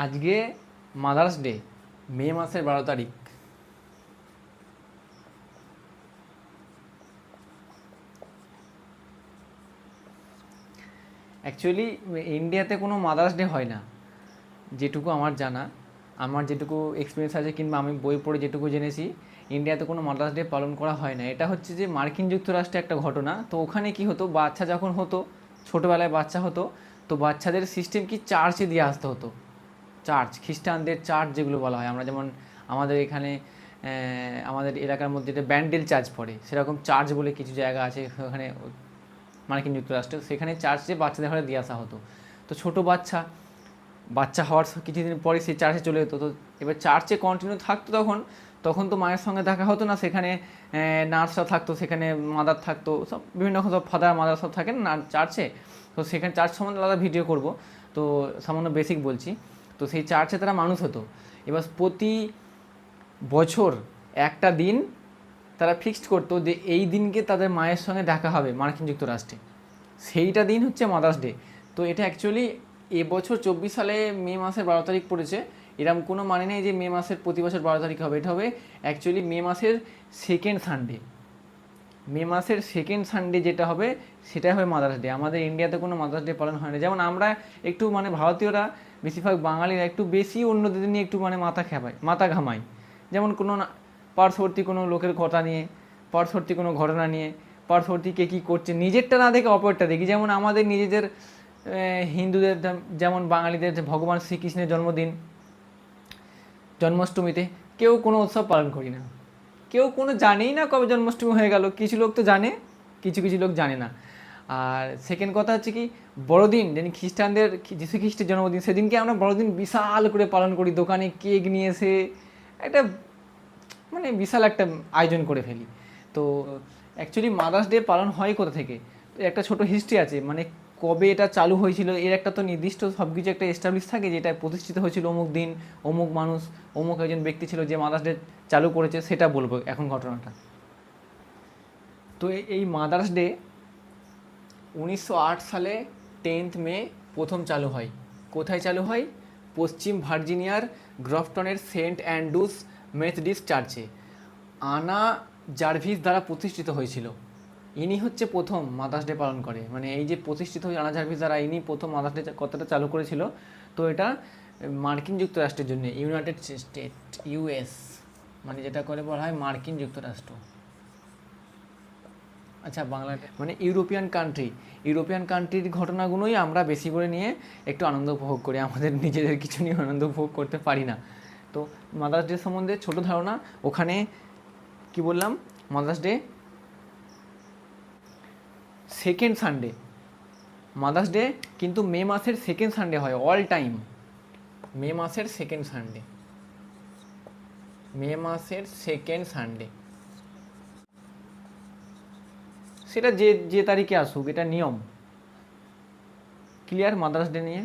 আজকে mother's day, মে মাসের 12 তারিখ। অ্যাকচুয়ালি ইন্ডিয়াতে কোনো মাদার্স ডে হয় না, যেটুকু আমার জানা, আমার যেটুকু এক্সপিরিয়েন্স আছে কিংবা আমি বই পড়ে যেটুকু জেনেছি, ইন্ডিয়াতে কোনো মাদার্স ডে পালন করা হয় না। এটা হচ্ছে যে মার্কিন যুক্তরাষ্ট্রে একটা ঘটনা। তো ওখানে কি হতো, বাচ্চা যখন হতো, ছোটোবেলায় বাচ্চা হতো, তো বাচ্চাদের সিস্টেম কি চার্চে দিয়ে আসতে হতো। চার্চ, খ্রিস্টানদের চার্চ যেগুলো বলা হয়, আমরা যেমন আমাদের এখানে আমাদের এলাকার মধ্যে যেটা ব্যান্ডেল চার্চ পড়ে, সেরকম চার্চ বলে কিছু জায়গা আছে ওখানে মার্কিন যুক্তরাষ্ট্রে, সেখানে চার্চে বাচ্চাদের ঘরে দিয়ে আসা হতো। তো ছোটো বাচ্চা বাচ্চা হওয়ার কিছুদিন পরে সেই চার্চে চলে যেত। তো এবার চার্চে কন্টিনিউ থাকতো, তখন তখন তো মায়ের সঙ্গে দেখা হতো না, সেখানে নার্সরা থাকতো, সেখানে মাদার থাকতো, সব বিভিন্ন রকম সব ফাদার মাদার সব থাকেন না চার্চে। তো সেখানে চার্চ সম্বন্ধে আলাদা ভিডিও করব, তো সামান্য বেসিক বলছি। তো সেই চার্চে তারা মানুষ হতো। এবার প্রতি বছর একটা দিন তারা ফিক্সড করতো যে এই দিনকে তাদের মায়ের সঙ্গে দেখা হবে মার্কিন যুক্তরাষ্ট্রে, সেইটা দিন হচ্ছে মাদার্স ডে। তো এটা অ্যাকচুয়ালি এবছর 24 সালে মে মাসের 12 তারিখ পড়েছে। এরকম কোনো মানে নেই যে মে মাসের প্রতি বছর 12 তারিখ হবে, এটা হবে অ্যাকচুয়ালি মে মাসের সেকেন্ড সানডে। মে মাসের সেকেন্ড সানডে যেটা হবে সেটা হবে মাদার্স ডে। আমাদের ইন্ডিয়াতে কোনো মাদার্স ডে পালন হয় না। যেমন আমরা একটু মানে ভারতীয়রা বেশিরভাগ বাঙালিরা একটু বেশি অন্যদের নিয়ে একটু মানে মাথা ঘামাই। যেমন কোনো পার্শ্ববর্তী কোনো লোকের কথা নিয়ে, পার্শ্ববর্তী কোনো ঘটনা নিয়ে, পার্শ্ববর্তী কে কী করছে, নিজেরটা না দেখে অপরটা দেখি। যেমন আমাদের নিজেদের হিন্দুদের, যেমন বাঙালিদের ভগবান শ্রীকৃষ্ণের জন্মদিন, জন্মাষ্টমীতে কেউ কোনো উৎসব পালন করি না, কেউ কোনো জানেই না কবে জন্মাষ্টমী হয়ে গেল। কিছু লোক তো জানে, কিছু কিছু লোক জানে না। আর সেকেন্ড কথা হচ্ছে কি, বড়দিন, যেদিন খ্রিস্টানদের যীশু খ্রিস্টের জন্মদিন, সেদিনকে আমরা বড়দিন বিশাল করে পালন করি, দোকানে কেক নিয়ে এসে একটা মানে বিশাল একটা আয়োজন করে ফেলি। তো অ্যাকচুয়ালি মাদার্স ডে পালন হয় কোথা থেকে, তো একটা ছোটো হিস্ট্রি আছে, মানে কবে এটা চালু হয়েছিল এর একটা তো নির্দিষ্ট সব কিছু একটা এস্টাবলিশ থাকে, যেটা প্রতিষ্ঠিত হয়েছিল অমুক দিন, অমুক মানুষ, অমুক একজন ব্যক্তি ছিল যে মাদার্স ডে চালু করেছে, সেটা বলবো এখন ঘটনাটা। তো এই মাদার্স ডে 1908 সালে 10th মে প্রথম চালু হয়। কোথায় চালু হয়? পশ্চিম ভার্জিনিয়ার গ্রফটনের সেন্ট অ্যান্ড্রুস মেথডিস্ট চার্চে আনা জার্ভিস দ্বারা প্রতিষ্ঠিত হয়েছিল। ইনি হচ্ছে প্রথম মাদার্স ডে পালন করে, মানে এই যে প্রতিষ্ঠিত হয়ে আনা জার্ভিস দ্বারা ইনি প্রথম মাদার্স ডে কথাটা চালু করেছিল। তো এটা মার্কিন যুক্তরাষ্ট্রের জন্য, ইউনাইটেড স্টেট, ইউএস, মানে যেটা করে বলা হয় মার্কিন যুক্তরাষ্ট্র। আচ্ছা, বাংলাদেশ মানে ইউরোপিয়ান কান্ট্রির ঘটনাগুলোই আমরা বেশি করে নিয়ে একটু আনন্দ উপভোগ করি, আমাদের নিজেদের কিছু নিয়ে আনন্দ উপভোগ করতে পারি না। তো মাদার্স ডে সম্বন্ধে ছোটো ধারণা, ওখানে কি বললাম, mother's day second Sunday, mother's day কিন্তু মে মাসের সেকেন্ড সানডে হয় অল টাইম। মে মাসের সেকেন্ড সানডে, মে মাসের সেকেন্ড সানডে, সেটা যে যে তারিখে আসুক, এটা নিয়ম। ক্লিয়ার মাদার্স ডে নিয়ে?